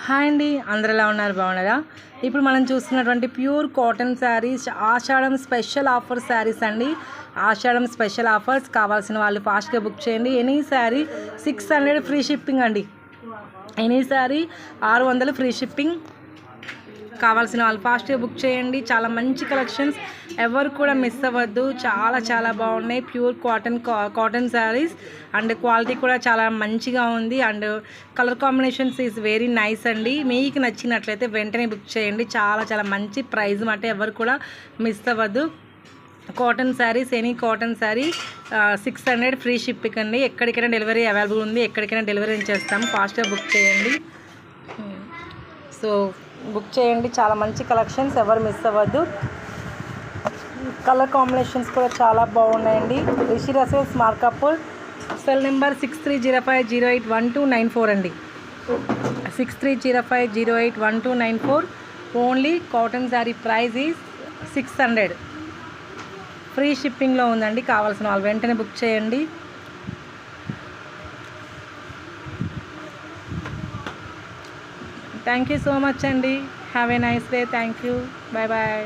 Hi అండి, అందరు ఎలా ఉన్నారు? బాగున్నారా? ఇప్పుడు మనం చూస్తున్నటువంటి ప్యూర్ కాటన్ శారీస్ ఆషాఢం స్పెషల్ ఆఫర్ శారీస్ అండి. ఆషాఢం స్పెషల్ ఆఫర్స్ కావాల్సిన వాళ్ళు ఫాస్ట్గా బుక్ చేయండి. ఎనీ శారీ 600 ఫ్రీ షిప్పింగ్ అండి. Any sari 600 free shipping. కావాల్సిన వాళ్ళు ఫాస్ట్గా బుక్ చేయండి. చాలా మంచి కలెక్షన్స్, ఎవరు కూడా మిస్ అవ్వద్దు. చాలా చాలా బాగున్నాయి. Pure cotton saris and quality కూడా చాలా మంచిగా ఉంది. And colour combinations is very nice అండి. మీకు నచ్చినట్లయితే వెంటనే బుక్ చేయండి. చాలా చాలా మంచి ప్రైస్ మాట, ఎవరు కూడా మిస్ అవ్వద్దు. Cotton saris, any cotton sari 600 free shipping అండి. ఎక్కడికైనా డెలివరీ అవైలబుల్ ఉంది. ఎక్కడికైనా డెలివరీ చేస్తాము. ఫాస్ట్గా బుక్ చేయండి. సో బుక్ చేయండి. చాలా మంచి కలెక్షన్స్, ఎవరు మిస్ అవ్వద్దు. కలర్ కాంబినేషన్స్ కూడా చాలా బాగున్నాయండి. రిషి రసల్స్ మార్కాపూర్, సెల్ నెంబర్ 6305081294 అండి. 6305081294. Only cotton sari price is 600. Free షిప్పింగ్లో ఉందండి. కావాల్సిన వాళ్ళు వెంటనే బుక్ చేయండి. థ్యాంక్ యూ సో మచ్ అండి. Have a nice day. Thank you. Bye bye.